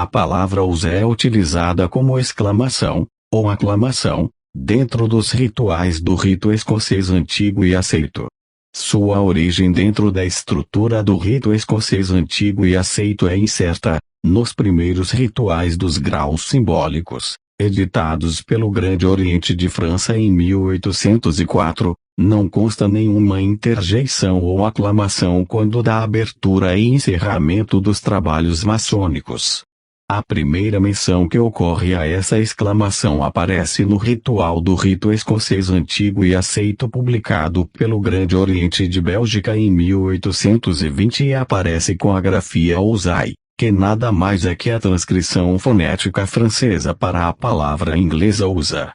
A palavra usa é utilizada como exclamação, ou aclamação, dentro dos rituais do rito escocês antigo e aceito. Sua origem dentro da estrutura do rito escocês antigo e aceito é incerta. Nos primeiros rituais dos graus simbólicos, editados pelo Grande Oriente de França em 1804, não consta nenhuma interjeição ou aclamação quando dá abertura e encerramento dos trabalhos maçônicos. A primeira menção que ocorre a essa exclamação aparece no ritual do rito escocês antigo e aceito publicado pelo Grande Oriente de Bélgica em 1820 e aparece com a grafia Ousai, que nada mais é que a transcrição fonética francesa para a palavra inglesa usa.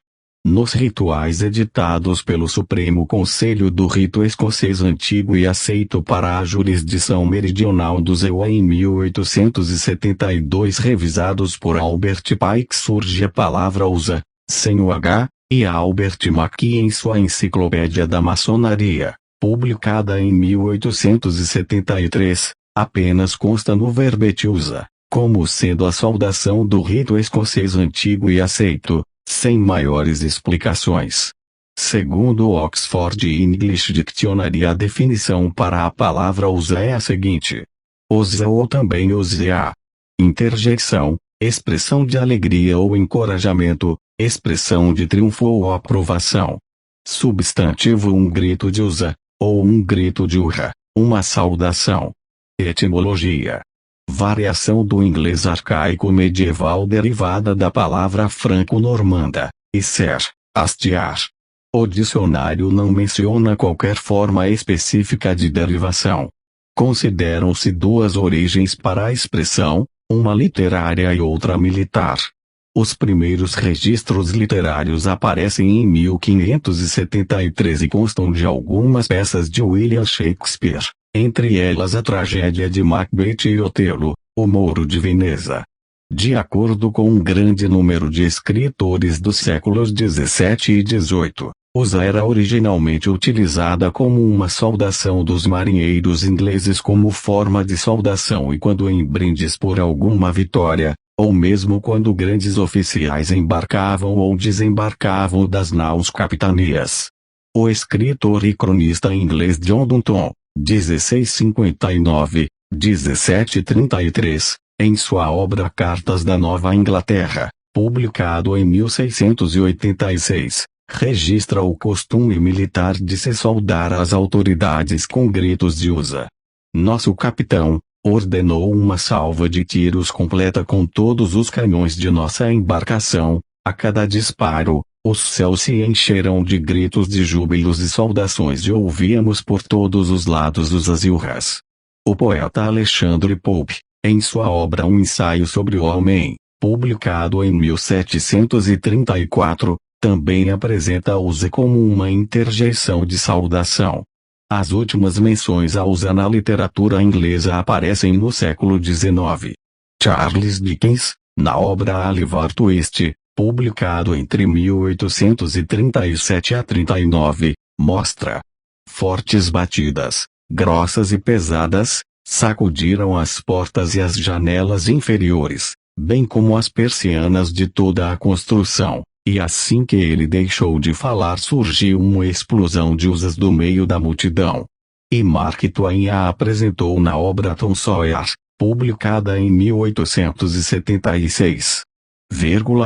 Nos rituais editados pelo Supremo Conselho do Rito Escocês Antigo e aceito para a jurisdição meridional do EUA em 1872 revisados por Albert Pike surge a palavra usa, sem o H, e Albert Mackey em sua Enciclopédia da Maçonaria, publicada em 1873, apenas consta no verbete usa, como sendo a saudação do rito escocês antigo e aceito, sem maiores explicações. Segundo o Oxford English Dictionary, a definição para a palavra usa é a seguinte: usa ou também usea. Interjeição, expressão de alegria ou encorajamento, expressão de triunfo ou aprovação. Substantivo, um grito de usa, ou um grito de urra, uma saudação. Etimologia: variação do inglês arcaico medieval derivada da palavra franco-normanda, ser, hastear. O dicionário não menciona qualquer forma específica de derivação. Consideram-se duas origens para a expressão, uma literária e outra militar. Os primeiros registros literários aparecem em 1573 e constam de algumas peças de William Shakespeare, entre elas a tragédia de Macbeth e Otelo, o Mouro de Veneza. De acordo com um grande número de escritores dos séculos XVII e XVIII, usa era originalmente utilizada como uma saudação dos marinheiros ingleses como forma de saudação e quando em brindes por alguma vitória, ou mesmo quando grandes oficiais embarcavam ou desembarcavam das naus capitanias. O escritor e cronista inglês John Dunton, 1659, 1733, em sua obra Cartas da Nova Inglaterra, publicado em 1686, registra o costume militar de se saudar às autoridades com gritos de usa. Nosso capitão ordenou uma salva de tiros completa com todos os canhões de nossa embarcação. A cada disparo, os céus se encheram de gritos de júbilos e saudações e ouvíamos por todos os lados usas e urras. O poeta Alexandre Pope, em sua obra Um Ensaio sobre o Homem, publicado em 1734, também apresenta a usa como uma interjeição de saudação. As últimas menções a usa na literatura inglesa aparecem no século XIX. Charles Dickens, na obra Oliver Twist, publicado entre 1837 a 39, mostra: fortes batidas, grossas e pesadas, sacudiram as portas e as janelas inferiores, bem como as persianas de toda a construção, e assim que ele deixou de falar surgiu uma explosão de usas do meio da multidão. E Mark Twain a apresentou na obra Tom Sawyer, publicada em 1876.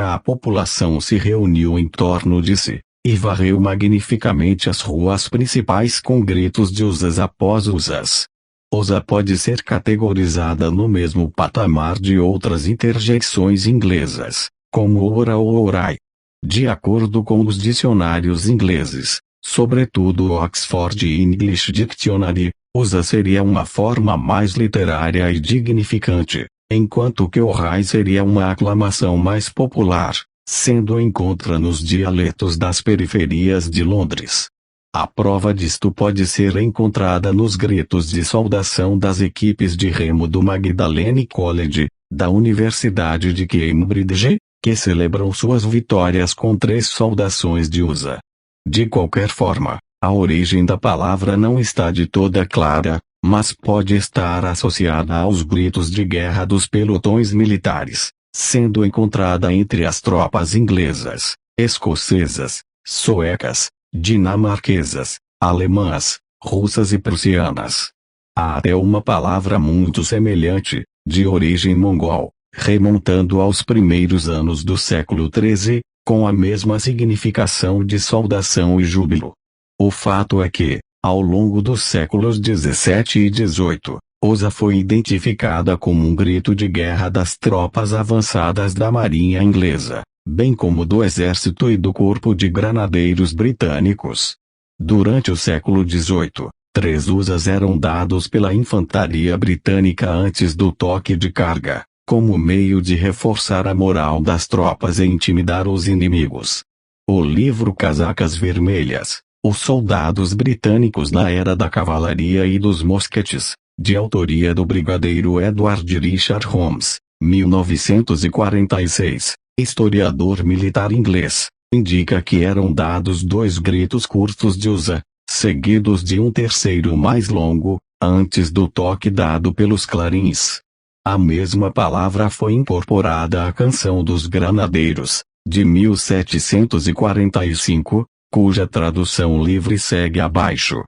A população se reuniu em torno de si, e varreu magnificamente as ruas principais com gritos de usas após usas. Usa pode ser categorizada no mesmo patamar de outras interjeições inglesas, como ora ou orai. De acordo com os dicionários ingleses, sobretudo o Oxford English Dictionary, usa seria uma forma mais literária e dignificante, enquanto que orai seria uma aclamação mais popular, sendo encontra nos dialetos das periferias de Londres. A prova disto pode ser encontrada nos gritos de saudação das equipes de remo do Magdalene College, da Universidade de Cambridge, que celebram suas vitórias com 3 saudações de usa. De qualquer forma, a origem da palavra não está de toda clara, mas pode estar associada aos gritos de guerra dos pelotões militares, sendo encontrada entre as tropas inglesas, escocesas, suecas, dinamarquesas, alemãs, russas e prussianas. Há até uma palavra muito semelhante, de origem mongol, remontando aos primeiros anos do século XIII, com a mesma significação de saudação e júbilo. O fato é que, ao longo dos séculos XVII e XVIII, Osa foi identificada como um grito de guerra das tropas avançadas da Marinha Inglesa, bem como do Exército e do Corpo de Granadeiros Britânicos. Durante o século XVIII, 3 Usas eram dados pela infantaria britânica antes do toque de carga, como meio de reforçar a moral das tropas e intimidar os inimigos. O livro Casacas Vermelhas, Os Soldados Britânicos na Era da Cavalaria e dos Mosquetes, de autoria do brigadeiro Edward Richard Holmes, 1946, historiador militar inglês, indica que eram dados 2 gritos curtos de Usa, seguidos de um terceiro mais longo, antes do toque dado pelos clarins. A mesma palavra foi incorporada à Canção dos Granadeiros, de 1745, cuja tradução livre segue abaixo.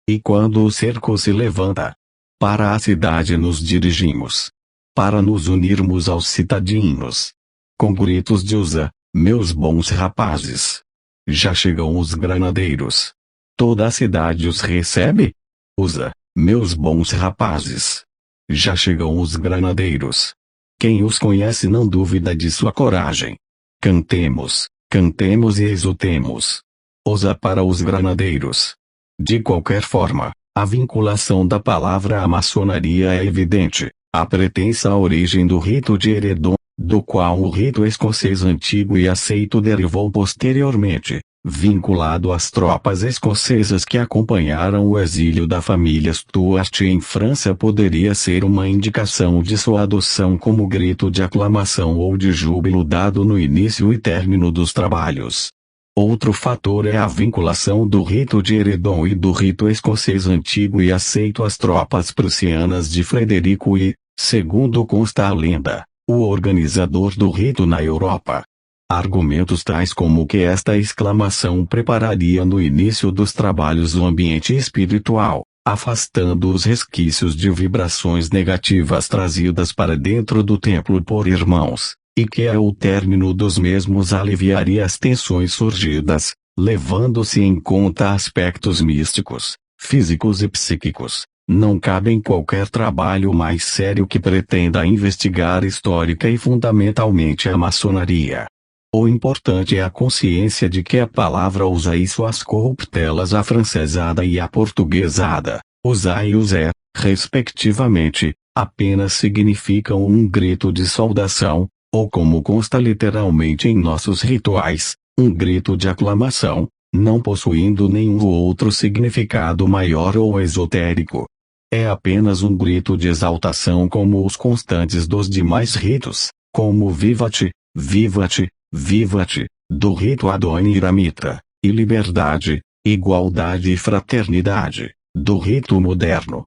E quando o cerco se levanta, para a cidade nos dirigimos, para nos unirmos aos cidadinos. Com gritos de Usa, meus bons rapazes. Já chegam os granadeiros. Toda a cidade os recebe? Usa, meus bons rapazes. Já chegam os granadeiros. Quem os conhece não duvida de sua coragem. Cantemos, cantemos e exultemos. Usa para os granadeiros. De qualquer forma, a vinculação da palavra à maçonaria é evidente. A pretensa origem do rito de Eredon, do qual o rito escocês antigo e aceito derivou posteriormente, vinculado às tropas escocesas que acompanharam o exílio da família Stuart em França, poderia ser uma indicação de sua adoção como grito de aclamação ou de júbilo dado no início e término dos trabalhos. Outro fator é a vinculação do rito de Eredon e do rito escocês antigo e aceito às tropas prussianas de Frederico e, segundo consta a lenda, o organizador do rito na Europa. Argumentos tais como que esta exclamação prepararia no início dos trabalhos o ambiente espiritual, afastando os resquícios de vibrações negativas trazidas para dentro do templo por irmãos, e que ao término dos mesmos aliviaria as tensões surgidas, levando-se em conta aspectos místicos, físicos e psíquicos. Não cabe em qualquer trabalho mais sério que pretenda investigar histórica e fundamentalmente a maçonaria. O importante é a consciência de que a palavra Usa e suas corruptelas afrancesada e aportuguesada, Usa e Usé, respectivamente, apenas significam um grito de saudação, ou como consta literalmente em nossos rituais, um grito de aclamação, não possuindo nenhum outro significado maior ou esotérico. É apenas um grito de exaltação como os constantes dos demais ritos, como Vivat, Vivat, Vivat, do rito adoniramita, e liberdade, igualdade e fraternidade, do rito moderno.